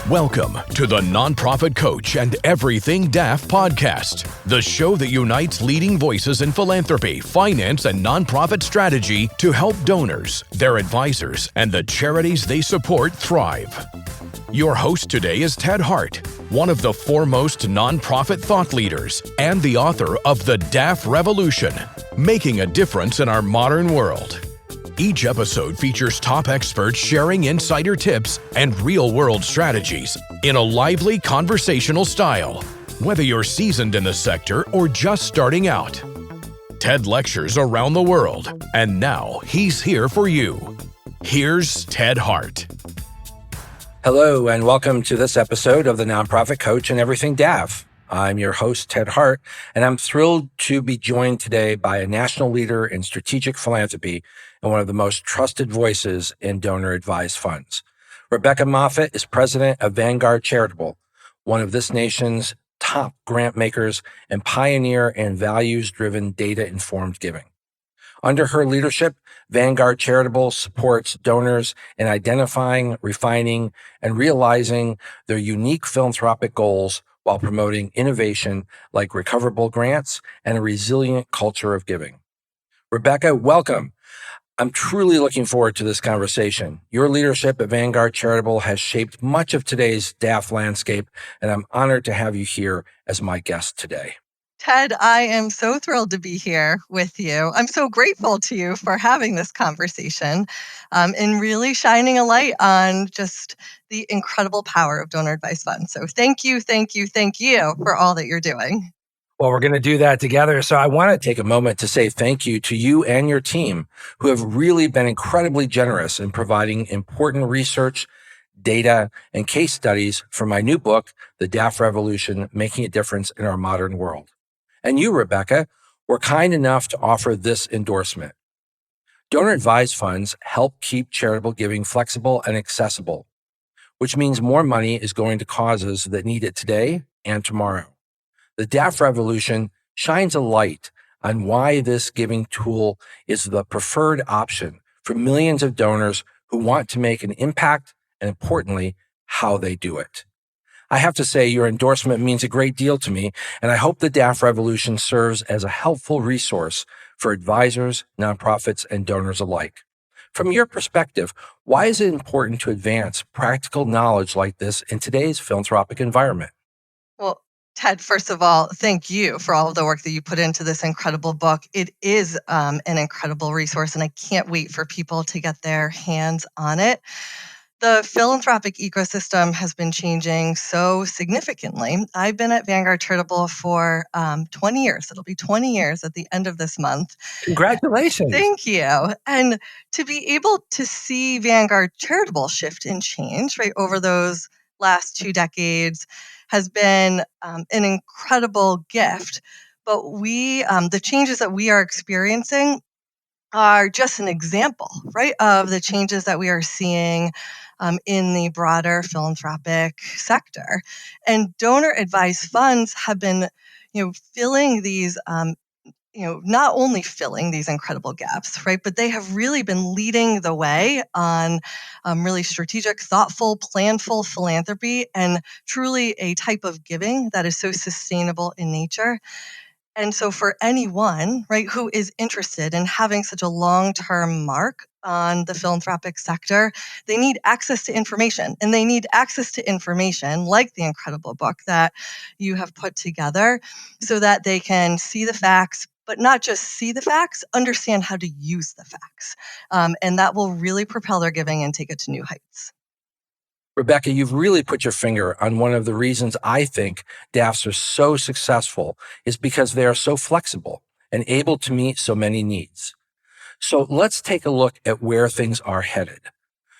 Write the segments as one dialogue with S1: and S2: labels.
S1: Welcome to the Nonprofit Coach and Everything DAF podcast, the show that unites leading voices in philanthropy, finance, and nonprofit strategy to help donors, their advisors, and the charities they support thrive. Your host today is Ted Hart, one of the foremost nonprofit thought leaders and the author of the DAF Revolution, making a difference in our modern world. Each episode features top experts sharing insider tips and real-world strategies in a lively conversational style, whether you're seasoned in the sector or just starting out. Ted lectures around the world, and now he's here for you. Here's Ted Hart.
S2: Hello, and welcome to this episode of the Nonprofit Coach and Everything DAF. I'm your host, Ted Hart, and I'm thrilled to be joined today by a national leader in strategic philanthropy and one of the most trusted voices in donor-advised funds. Rebecca Moffett is president of Vanguard Charitable, one of this nation's top grant makers and pioneer in values-driven, data-informed giving. Under her leadership, Vanguard Charitable supports donors in identifying, refining, and realizing their unique philanthropic goals while promoting innovation like recoverable grants and a resilient culture of giving. Rebecca, welcome. I'm truly looking forward to this conversation. Your leadership at Vanguard Charitable has shaped much of today's DAF landscape, and I'm honored to have you here as my guest today.
S3: Ted, I am so thrilled to be here with you. I'm so grateful to you for having this conversation and really shining a light on just the incredible power of donor advised funds. So thank you for all that you're doing.
S2: Well, we're going to do that together. So I want to take a moment to say thank you to you and your team who have really been incredibly generous in providing important research, data, and case studies for my new book, The DAF Revolution, Making a Difference in Our Modern World. And you, Rebecca, were kind enough to offer this endorsement. Donor-advised funds help keep charitable giving flexible and accessible, which means more money is going to causes that need it today and tomorrow. The DAF Revolution shines a light on why this giving tool is the preferred option for millions of donors who want to make an impact and, importantly, how they do it. I have to say your endorsement means a great deal to me, and I hope the DAF Revolution serves as a helpful resource for advisors, nonprofits, and donors alike. From your perspective, why is it important to advance practical knowledge like this in today's philanthropic environment?
S3: Well, Ted, first of all, thank you for all of the work that you put into this incredible book. It is an incredible resource, and I can't wait for people to get their hands on it. The philanthropic ecosystem has been changing so significantly. I've been at Vanguard Charitable for 20 years. It'll be 20 years at the end of this month.
S2: Congratulations.
S3: Thank you. And to be able to see Vanguard Charitable shift and change right over those last 2 decades has been an incredible gift. But the changes that we are experiencing are just an example, right, of the changes that we are seeing in the broader philanthropic sector. And donor advised funds have been, filling these, not only filling these incredible gaps, right, but they have really been leading the way on really strategic, thoughtful, planful philanthropy and truly a type of giving that is so sustainable in nature. And so for anyone, right, who is interested in having such a long-term mark on the philanthropic sector, they need access to information. And they need access to information like the incredible book that you have put together so that they can see the facts, but not just see the facts, understand how to use the facts. And that will really propel their giving and take it to new heights.
S2: Rebecca, you've really put your finger on one of the reasons I think DAFs are so successful is because they are so flexible and able to meet so many needs. So let's take a look at where things are headed.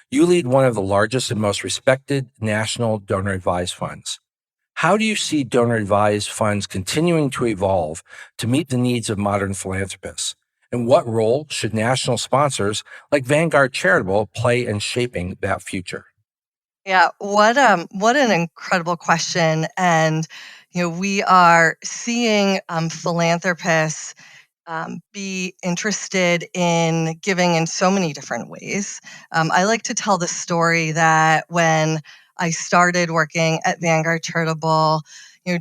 S2: You lead one of the largest and most respected national donor-advised funds. How do you see donor-advised funds continuing to evolve to meet the needs of modern philanthropists? And what role should national sponsors like Vanguard Charitable play in shaping that future?
S3: Yeah, what an incredible question. And we are seeing philanthropists be interested in giving in so many different ways. I like to tell the story that when I started working at Vanguard Charitable,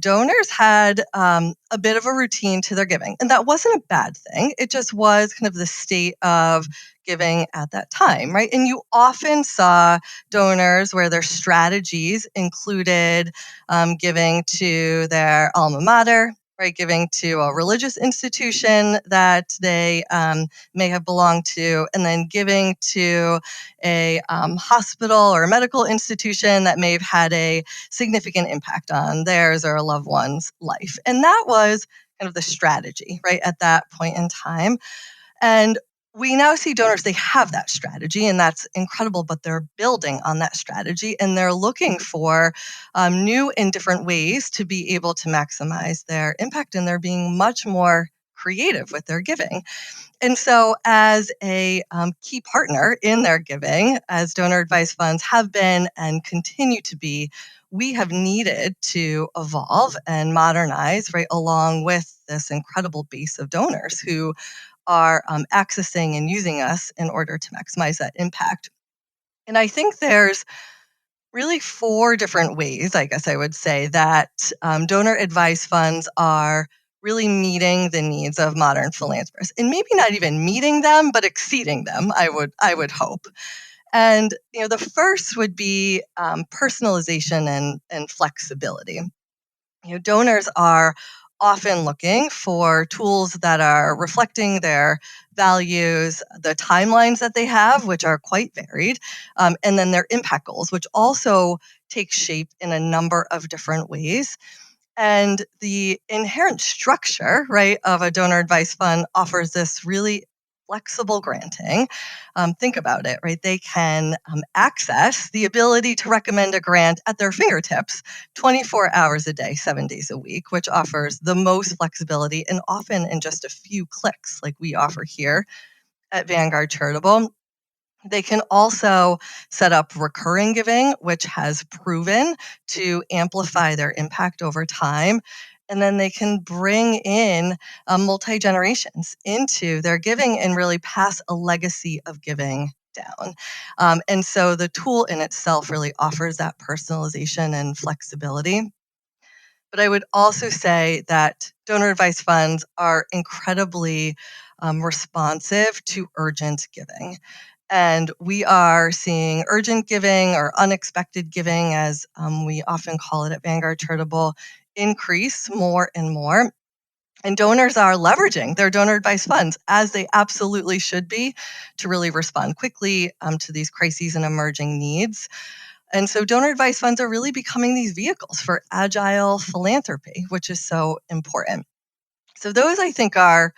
S3: donors had a bit of a routine to their giving. And that wasn't a bad thing. It just was kind of the state of giving at that time, right? And you often saw donors where their strategies included giving to their alma mater, right? Giving to a religious institution that they may have belonged to, and then giving to a hospital or a medical institution that may have had a significant impact on theirs or a loved one's life. And that was kind of the strategy, right, at that point in time. And we now see donors, they have that strategy, and that's incredible, but they're building on that strategy and they're looking for new and different ways to be able to maximize their impact, and they're being much more creative with their giving. And so, as a key partner in their giving, as donor advised funds have been and continue to be, we have needed to evolve and modernize right along with this incredible base of donors who are accessing and using us in order to maximize that impact. And I think there's really four different ways, I guess I would say, that donor advised funds are really meeting the needs of modern philanthropists, and maybe not even meeting them, but exceeding them. I would hope. And the first would be personalization and flexibility. Donors are often looking for tools that are reflecting their values, the timelines that they have, which are quite varied, and then their impact goals, which also take shape in a number of different ways. And the inherent structure, right, of a donor advised fund offers this really flexible granting. Think about it, right? They can access the ability to recommend a grant at their fingertips 24 hours a day, 7 days a week, which offers the most flexibility and often in just a few clicks, like we offer here at Vanguard Charitable. They can also set up recurring giving, which has proven to amplify their impact over time. And then they can bring in multi generations into their giving and really pass a legacy of giving down. And so the tool in itself really offers that personalization and flexibility. But I would also say that donor advised funds are incredibly responsive to urgent giving. And we are seeing urgent giving or unexpected giving, as we often call it at Vanguard Charitable, increase more and more. And donors are leveraging their donor advised funds, as they absolutely should be, to really respond quickly to these crises and emerging needs. And so donor advised funds are really becoming these vehicles for agile philanthropy, which is so important. So those, I think, are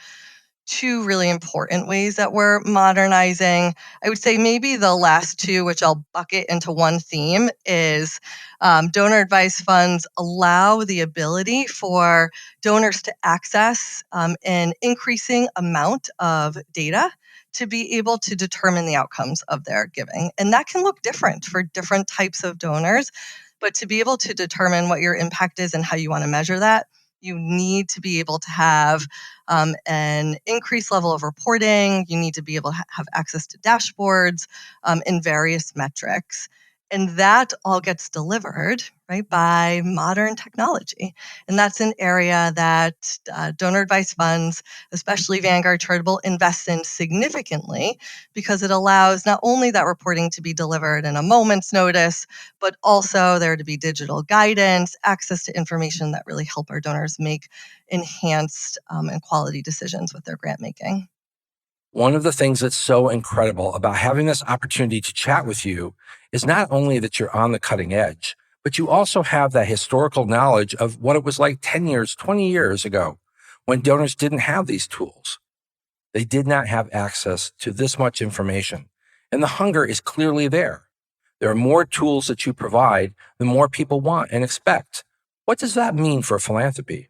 S3: two really important ways that we're modernizing. I would say maybe the last two, which I'll bucket into one theme, is donor advised funds allow the ability for donors to access an increasing amount of data to be able to determine the outcomes of their giving. And that can look different for different types of donors, but to be able to determine what your impact is and how you want to measure that, you need to be able to have an increased level of reporting. You need to be able to have access to dashboards in various metrics. And that all gets delivered, right, by modern technology. And that's an area that donor advised funds, especially Vanguard Charitable, invests in significantly, because it allows not only that reporting to be delivered in a moment's notice, but also there to be digital guidance, access to information that really help our donors make enhanced and quality decisions with their grant making.
S2: One of the things that's so incredible about having this opportunity to chat with you is not only that you're on the cutting edge, but you also have that historical knowledge of what it was like 10 years, 20 years ago when donors didn't have these tools. They did not have access to this much information. And the hunger is clearly there. There are more tools that you provide, the more people want and expect. What does that mean for philanthropy?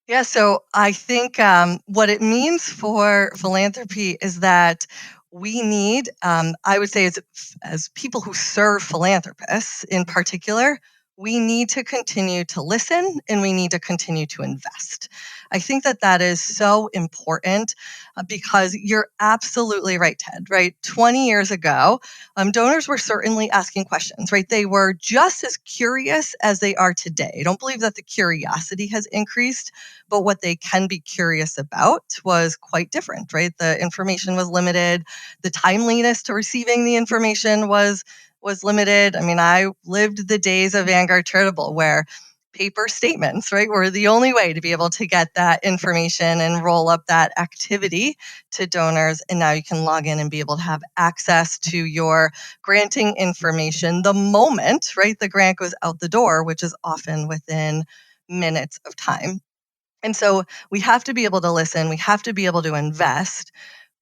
S3: Yeah, so I think what it means for philanthropy is that we need, I would say, as people who serve philanthropists in particular, we need to continue to listen and we need to continue to invest. I think that that is so important because you're absolutely right, Ted, right? 20 years ago, donors were certainly asking questions, right? They were just as curious as they are today. I don't believe that the curiosity has increased, but what they can be curious about was quite different, right? The information was limited. The timeliness to receiving the information was limited. I mean, I lived the days of Vanguard Charitable where paper statements, right, were the only way to be able to get that information and roll up that activity to donors. And now you can log in and be able to have access to your granting information the moment, right, the grant goes out the door, which is often within minutes of time. And so we have to be able to listen, we have to be able to invest,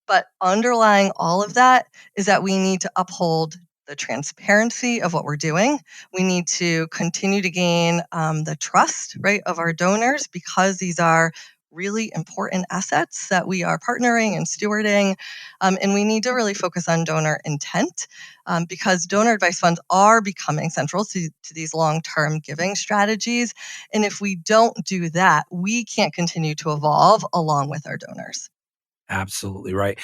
S3: but underlying all of that is that we need to uphold the transparency of what we're doing. We need to continue to gain the trust, right, of our donors because these are really important assets that we are partnering and stewarding. And we need to really focus on donor intent because donor advice funds are becoming central to these long-term giving strategies. And if we don't do that, we can't continue to evolve along with our donors.
S2: Absolutely right.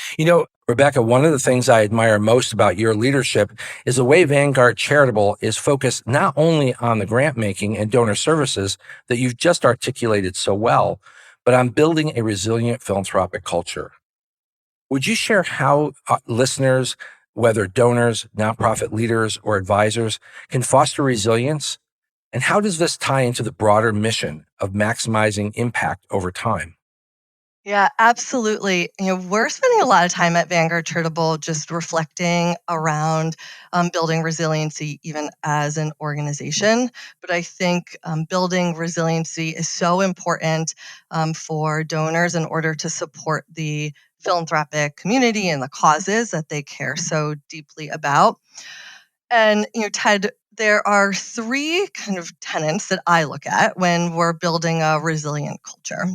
S2: Rebecca, one of the things I admire most about your leadership is the way Vanguard Charitable is focused not only on the grant making and donor services that you've just articulated so well, but on building a resilient philanthropic culture. Would you share how listeners, whether donors, nonprofit leaders, or advisors, can foster resilience? And how does this tie into the broader mission of maximizing impact over time?
S3: Yeah, absolutely. We're spending a lot of time at Vanguard Charitable just reflecting around building resiliency, even as an organization. But I think building resiliency is so important for donors in order to support the philanthropic community and the causes that they care so deeply about. And, Ted, there are three kind of tenets that I look at when we're building a resilient culture.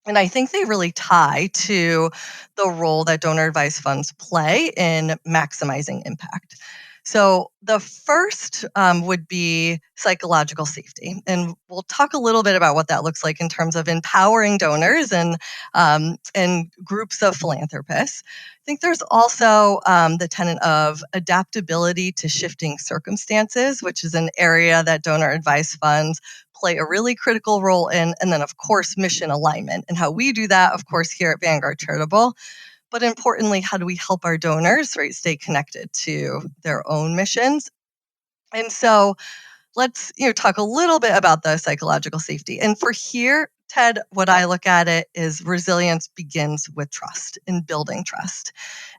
S3: And I think they really tie to the role that donor advised funds play in maximizing impact. So the first would be psychological safety. And we'll talk a little bit about what that looks like in terms of empowering donors and groups of philanthropists. I think there's also the tenet of adaptability to shifting circumstances, which is an area that donor advised funds play a really critical role in. And then, of course, mission alignment. And how we do that, of course, here at Vanguard Charitable. But importantly, how do we help our donors, right, stay connected to their own missions? And so let's talk a little bit about the psychological safety. And for here, Ted, what I look at it is resilience begins with trust, in building trust.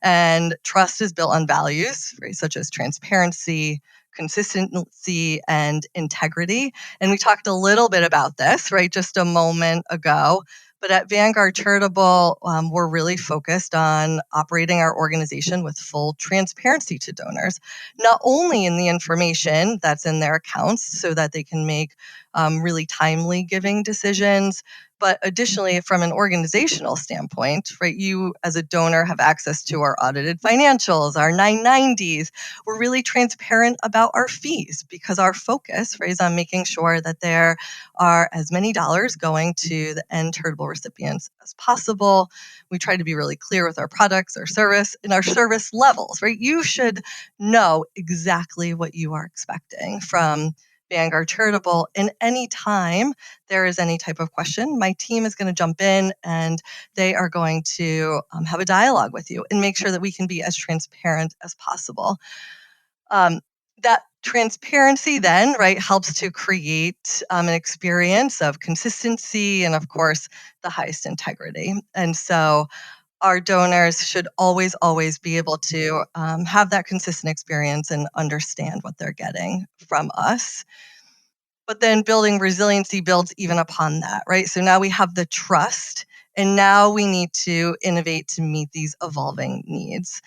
S3: And trust is built on values, right, such as transparency, consistency, and integrity. And we talked a little bit about this, right, just a moment ago. But at Vanguard Charitable, we're really focused on operating our organization with full transparency to donors, not only in the information that's in their accounts so that they can make really timely giving decisions, but additionally, from an organizational standpoint, right, you as a donor have access to our audited financials, our 990s. We're really transparent about our fees because our focus, right, is on making sure that there are as many dollars going to the end charitable recipients as possible. We try to be really clear with our products, our service, and our service levels, right? You should know exactly what you are expecting from Vanguard Charitable. And anytime there is any type of question, my team is going to jump in and they are going to have a dialogue with you and make sure that we can be as transparent as possible. That transparency then, right, helps to create an experience of consistency and, of course, the highest integrity. And so our donors should always, always be able to have that consistent experience and understand what they're getting from us. But then building resiliency builds even upon that, right? So now we have the trust, and now we need to innovate to meet these evolving needs.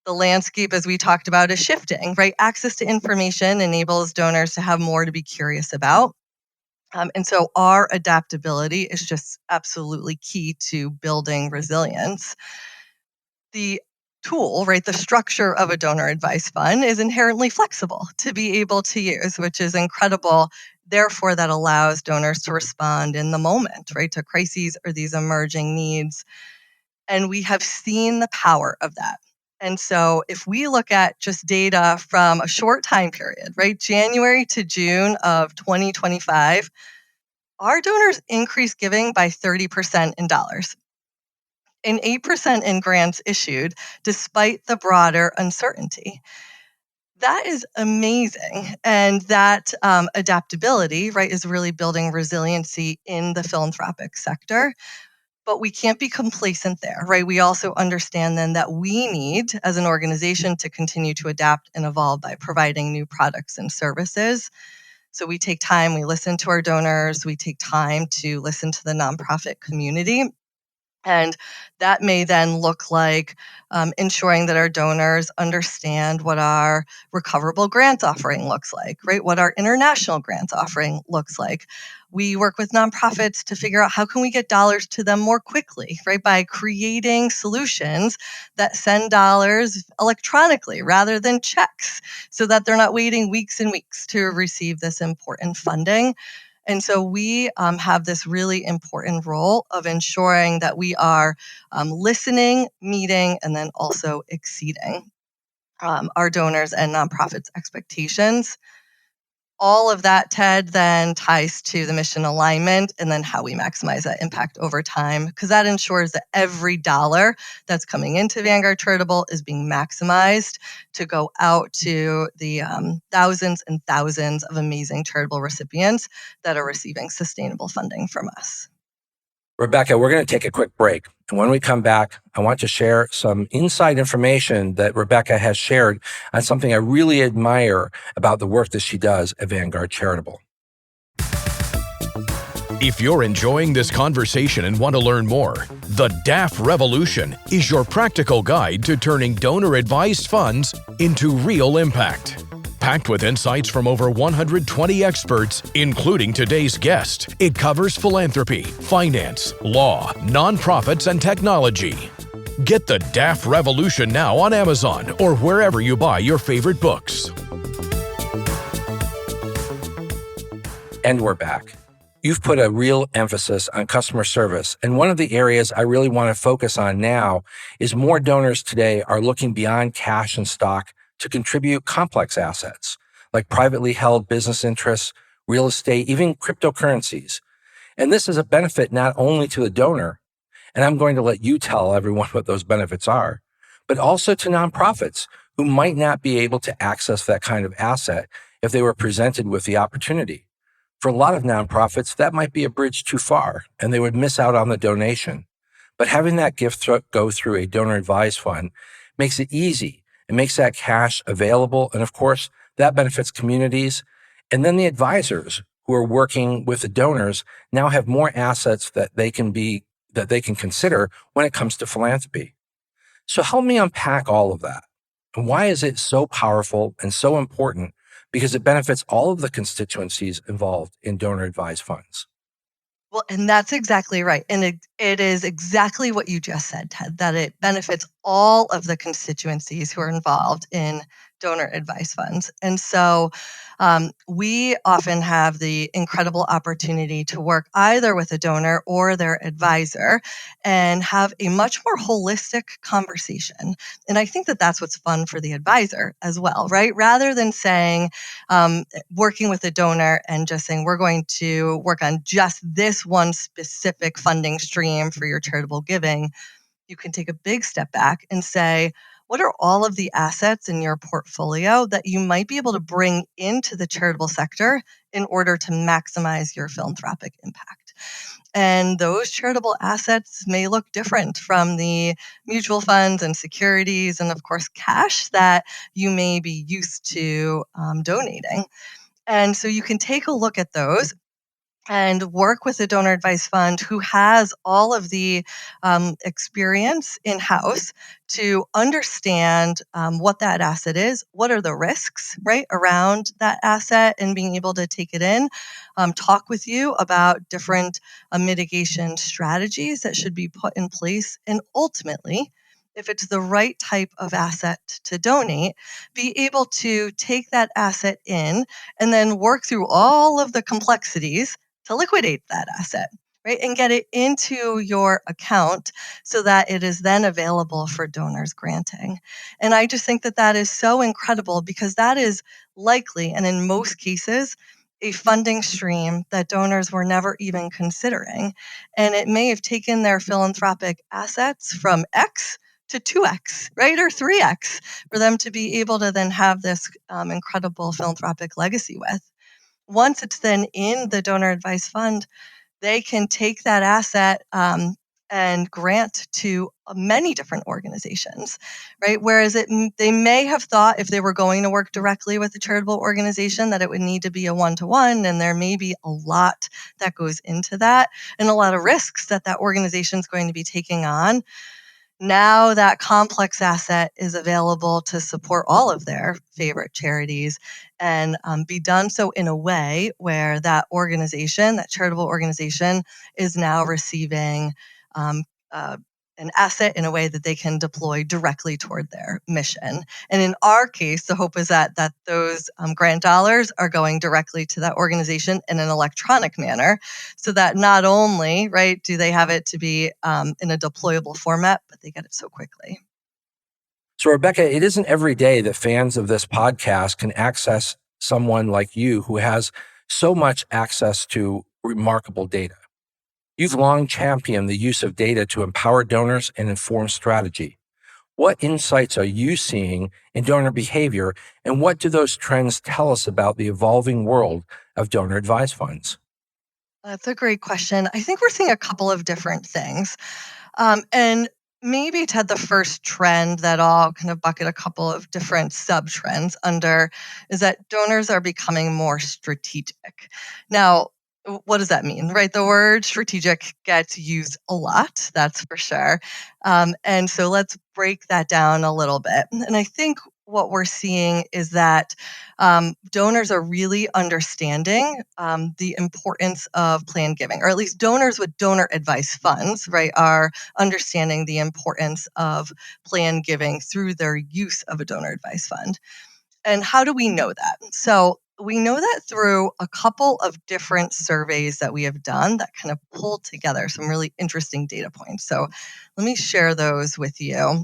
S3: The landscape, as we talked about, is shifting, right? Access to information enables donors to have more to be curious about. And so our adaptability is just absolutely key to building resilience. The tool, right, the structure of a donor advice fund is inherently flexible to be able to use, which is incredible. Therefore, that allows donors to respond in the moment, right, to crises or these emerging needs. And we have seen the power of that. And so if we look at just data from a short time period, right, January to June of 2025, our donors increased giving by 30% in dollars and 8% in grants issued, despite the broader uncertainty. That is amazing. And that adaptability, right, is really building resiliency in the philanthropic sector. But we can't be complacent there, right? We also understand then that we need, as an organization, to continue to adapt and evolve by providing new products and services. So we take time, we listen to our donors, we take time to listen to the nonprofit community. And that may then look like ensuring that our donors understand what our recoverable grant offering looks like, right? What our international grant offering looks like. We work with nonprofits to figure out how can we get dollars to them more quickly, right? By creating solutions that send dollars electronically rather than checks so that they're not waiting weeks and weeks to receive this important funding. And so we have this really important role of ensuring that we are listening, meeting, and then also exceeding our donors and nonprofits' expectations. All of that, Ted, then ties to the mission alignment and then how we maximize that impact over time, because that ensures that every dollar that's coming into Vanguard Charitable is being maximized to go out to the thousands and thousands of amazing charitable recipients that are receiving sustainable funding from us.
S2: Rebecca, we're going to take a quick break. And when we come back, I want to share some inside information that Rebecca has shared on something I really admire about the work that she does at Vanguard Charitable.
S1: If you're enjoying this conversation and want to learn more, the DAF Revolution is your practical guide to turning donor-advised funds into real impact. Packed with insights from over 120 experts, including today's guest, it covers philanthropy, finance, law, nonprofits, and technology. Get the DAF Revolution now on Amazon or wherever you buy your favorite books.
S2: And we're back. You've put a real emphasis on customer service, and one of the areas I really want to focus on now is more donors today are looking beyond cash and stock to contribute complex assets like privately held business interests, real estate, even cryptocurrencies. And this is a benefit not only to the donor, and I'm going to let you tell everyone what those benefits are, but also to nonprofits who might not be able to access that kind of asset if they were presented with the opportunity. For a lot of nonprofits, that might be a bridge too far, and they would miss out on the donation. But having that gift go through a donor advised fund makes it easy. It makes that cash available. And of course, that benefits communities. And then the advisors who are working with the donors now have more assets that they can consider when it comes to philanthropy. So help me unpack all of that. And why is it so powerful and so important? Because it benefits all of the constituencies involved in donor advised funds.
S3: Well, and that's exactly right. And it is exactly what you just said, Ted, that it benefits all of the constituencies who are involved in donor advice funds. And so we often have the incredible opportunity to work either with a donor or their advisor and have a much more holistic conversation. And I think that that's what's fun for the advisor as well, right? Rather than saying, working with a donor and just saying, we're going to work on just this one specific funding stream for your charitable giving, you can take a big step back and say, what are all of the assets in your portfolio that you might be able to bring into the charitable sector in order to maximize your philanthropic impact? And those charitable assets may look different from the mutual funds and securities and, of course, cash that you may be used to donating. And so you can take a look at those and work with a donor advised fund who has all of the experience in-house to understand what that asset is, what are the risks, right, around that asset and being able to take it in, talk with you about different mitigation strategies that should be put in place, and ultimately if it's the right type of asset to donate, be able to take that asset in and then work through all of the complexities to liquidate that asset, right? And get it into your account so that it is then available for donors granting. And I just think that that is so incredible because that is likely, and in most cases, a funding stream that donors were never even considering. And it may have taken their philanthropic assets from X to 2X, right? Or 3X for them to be able to then have this incredible philanthropic legacy with. Once it's then in the donor advice fund, they can take that asset and grant to many different organizations, right? Whereas they may have thought if they were going to work directly with a charitable organization that it would need to be a one-to-one, and there may be a lot that goes into that and a lot of risks that that organization is going to be taking on. Now that complex asset is available to support all of their favorite charities and be done so in a way where that organization, that charitable organization, is now receiving um, uh, an asset in a way that they can deploy directly toward their mission. And in our case, the hope is that those grant dollars are going directly to that organization in an electronic manner, so that not only, right, do they have it to be in a deployable format, but they get it so quickly.
S2: So, Rebecca, it isn't every day that fans of this podcast can access someone like you who has so much access to remarkable data. You've long championed the use of data to empower donors and inform strategy. What insights are you seeing in donor behavior, and what do those trends tell us about the evolving world of donor advised funds?
S3: That's a great question. I think we're seeing a couple of different things. And maybe, Ted, the first trend that I'll kind of bucket a couple of different sub trends under is that donors are becoming more strategic. Now, what does that mean, right? The word strategic gets used a lot, that's for sure. And so let's break that down a little bit. And I think what we're seeing is that donors are really understanding the importance of planned giving, or at least donors with donor advice funds, right, are understanding the importance of planned giving through their use of a donor advice fund. And how do we know that? So we know that through a couple of different surveys that we have done that kind of pull together some really interesting data points. So let me share those with you.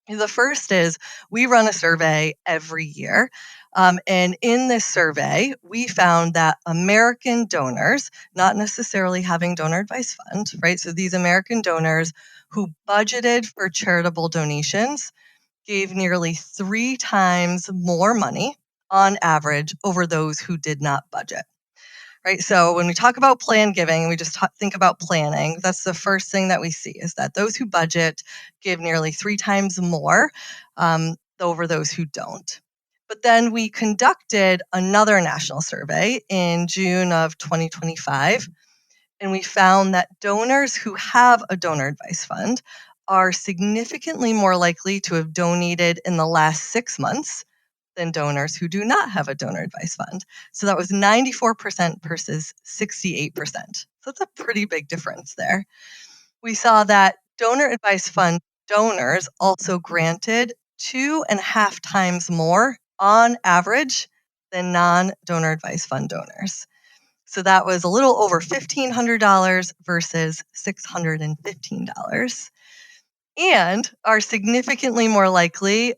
S3: The first is we run a survey every year. And in this survey, we found that American donors, not necessarily having donor advice funds, right? So these American donors who budgeted for charitable donations gave nearly 3 times more money on average over those who did not budget. Right. So when we talk about plan giving, we just think about planning. That's the first thing that we see is that those who budget give nearly 3 times more over those who don't. But then we conducted another national survey in June of 2025, and we found that donors who have a donor advice fund are significantly more likely to have donated in the last 6 months than donors who do not have a donor advice fund. So that was 94% versus 68%. So that's a pretty big difference there. We saw that donor advice fund donors also granted 2.5 times more on average than non-donor advice fund donors. So that was a little over $1,500 versus $615. And are significantly more likely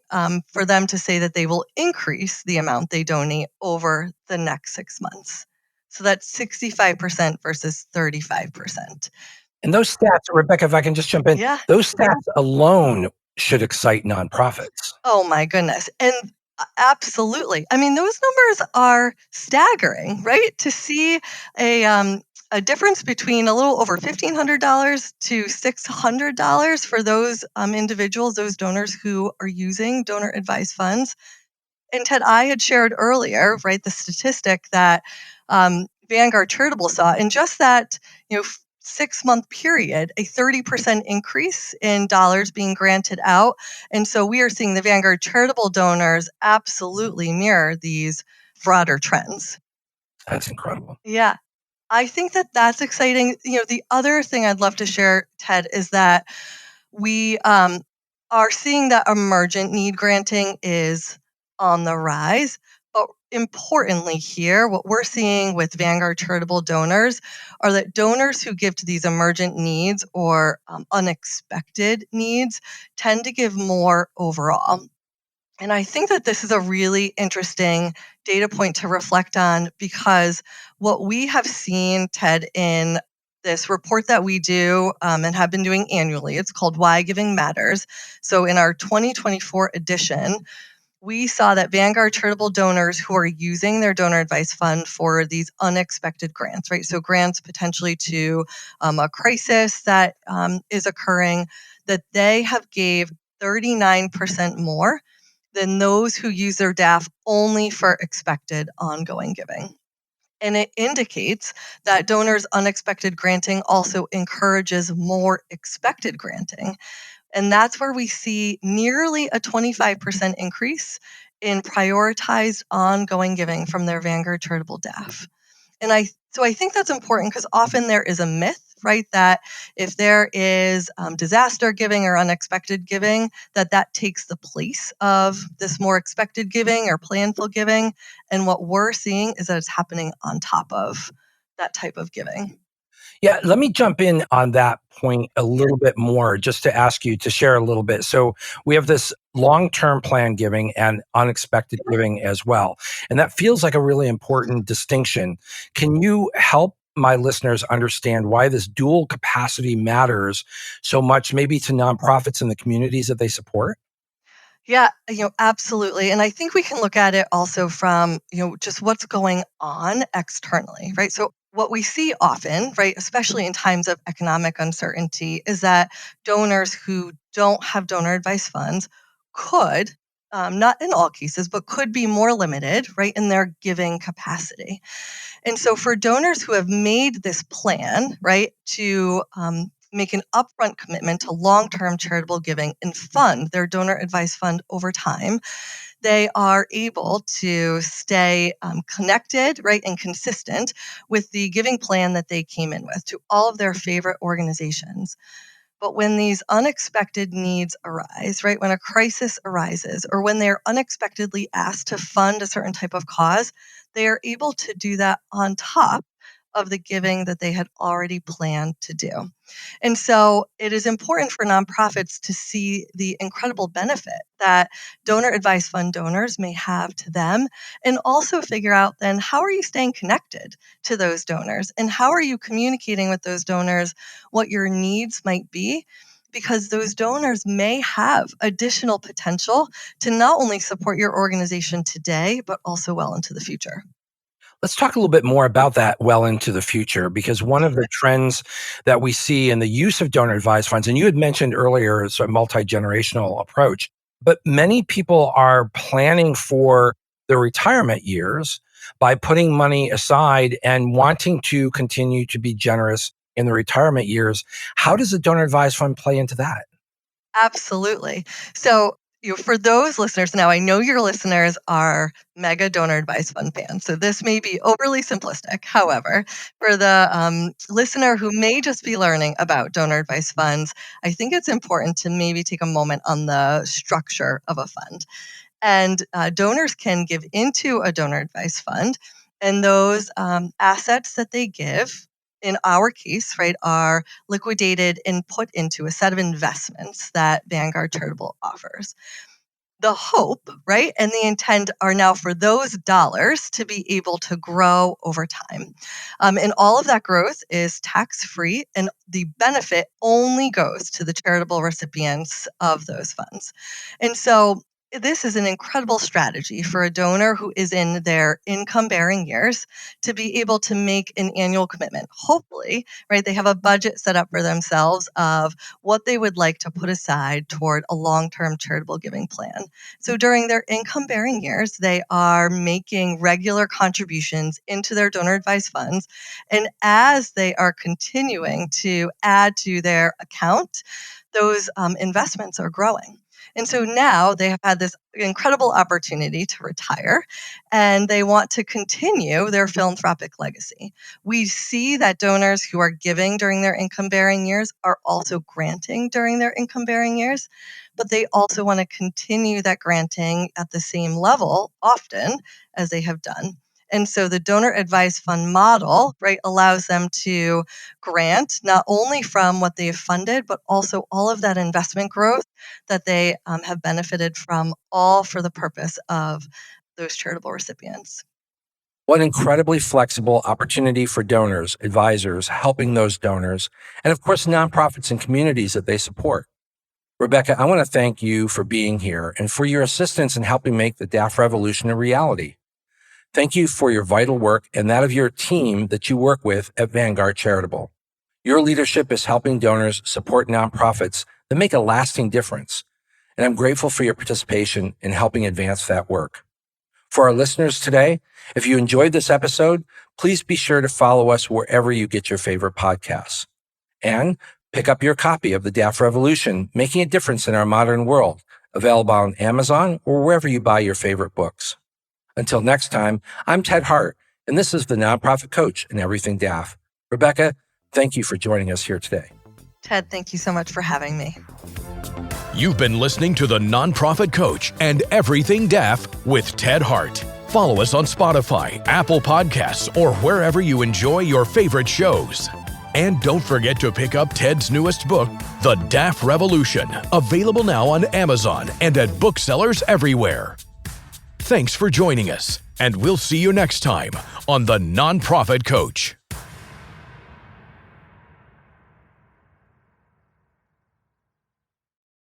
S3: for them to say that they will increase the amount they donate over the next 6 months. So that's 65% versus 35%.
S2: And those stats, Rebecca, if I can just jump in,
S3: Yeah.
S2: those stats alone should excite nonprofits.
S3: Oh my goodness. And absolutely. I mean, those numbers are staggering, right? To see a difference between a little over $1,500 to $600 for those individuals, those donors who are using donor advice funds. And Ted, I had shared earlier, right, the statistic that Vanguard Charitable saw in just that, 6-month period, a 30% increase in dollars being granted out. And so we are seeing the Vanguard Charitable donors absolutely mirror these broader trends.
S2: That's incredible.
S3: Yeah. I think that that's exciting. The other thing I'd love to share, Ted, is that we are seeing that emergent need granting is on the rise. But importantly here, what we're seeing with Vanguard Charitable donors are that donors who give to these emergent needs or unexpected needs tend to give more overall. And I think that this is a really interesting data point to reflect on, because what we have seen, Ted, in this report that we do and have been doing annually, it's called Why Giving Matters. So in our 2024 edition, we saw that Vanguard Charitable donors who are using their donor advice fund for these unexpected grants, right? So grants potentially to a crisis that is occurring, that they have gave 39% more than those who use their DAF only for expected ongoing giving. And it indicates that donors' unexpected granting also encourages more expected granting. And that's where we see nearly a 25% increase in prioritized ongoing giving from their Vanguard Charitable DAF. And I think that's important because often there is a myth, right, that if there is disaster giving or unexpected giving, that takes the place of this more expected giving or planful giving. And what we're seeing is that it's happening on top of that type of giving.
S2: Yeah, let me jump in on that point a little bit more just to ask you to share a little bit. So, we have this long-term plan giving and unexpected giving as well. And that feels like a really important distinction. Can you help my listeners understand why this dual capacity matters so much, maybe to nonprofits and the communities that they support?
S3: Yeah, absolutely. And I think we can look at it also from, just what's going on externally, right? So what we see often, right, especially in times of economic uncertainty, is that donors who don't have donor advice funds could, not in all cases, but could be more limited, right, in their giving capacity. And so for donors who have made this plan, right, to make an upfront commitment to long-term charitable giving and fund their donor advice fund over time, they are able to stay connected, right, and consistent with the giving plan that they came in with to all of their favorite organizations. But when these unexpected needs arise, right, when a crisis arises, or when they're unexpectedly asked to fund a certain type of cause, they are able to do that on top of the giving that they had already planned to do. And so it is important for nonprofits to see the incredible benefit that donor advice fund donors may have to them, and also figure out then, how are you staying connected to those donors, and how are you communicating with those donors what your needs might be, because those donors may have additional potential to not only support your organization today, but also well into the future.
S2: Let's talk a little bit more about that well into the future, because one of the trends that we see in the use of donor advised funds, and you had mentioned earlier, it's a multi-generational approach, but many people are planning for their retirement years by putting money aside and wanting to continue to be generous in the retirement years. How does the donor advised fund play into that?
S3: Absolutely. So, for those listeners, now I know your listeners are mega donor advice fund fans, so this may be overly simplistic. However, for the listener who may just be learning about donor advice funds, I think it's important to maybe take a moment on the structure of a fund. And donors can give into a donor advice fund, and those assets that they give, in our case, right, are liquidated and put into a set of investments that Vanguard Charitable offers. The hope, right, and the intent are now for those dollars to be able to grow over time. And all of that growth is tax free, and the benefit only goes to the charitable recipients of those funds. And so this is an incredible strategy for a donor who is in their income bearing years to be able to make an annual commitment. Hopefully, right, they have a budget set up for themselves of what they would like to put aside toward a long term charitable giving plan. So during their income bearing years, they are making regular contributions into their donor advised funds. And as they are continuing to add to their account, those investments are growing. And so now they have had this incredible opportunity to retire, and they want to continue their philanthropic legacy. We see that donors who are giving during their income-bearing years are also granting during their income-bearing years, but they also want to continue that granting at the same level often as they have done. And so the donor advised fund model, right, allows them to grant not only from what they've funded, but also all of that investment growth that they have benefited from, all for the purpose of those charitable recipients.
S2: What an incredibly flexible opportunity for donors, advisors, helping those donors, and of course, nonprofits and communities that they support. Rebecca, I want to thank you for being here and for your assistance in helping make the DAF Revolution a reality. Thank you for your vital work and that of your team that you work with at Vanguard Charitable. Your leadership is helping donors support nonprofits that make a lasting difference, and I'm grateful for your participation in helping advance that work. For our listeners today, if you enjoyed this episode, please be sure to follow us wherever you get your favorite podcasts. And pick up your copy of the DAF Revolution, Making a Difference in Our Modern World, available on Amazon or wherever you buy your favorite books. Until next time, I'm Ted Hart, and this is the Nonprofit Coach and Everything DAF. Rebecca, thank you for joining us here today.
S3: Ted, thank you so much for having me.
S1: You've been listening to the Nonprofit Coach and Everything DAF with Ted Hart. Follow us on Spotify, Apple Podcasts, or wherever you enjoy your favorite shows. And don't forget to pick up Ted's newest book, The DAF Revolution, available now on Amazon and at booksellers everywhere. Thanks for joining us, and we'll see you next time on the Nonprofit Coach.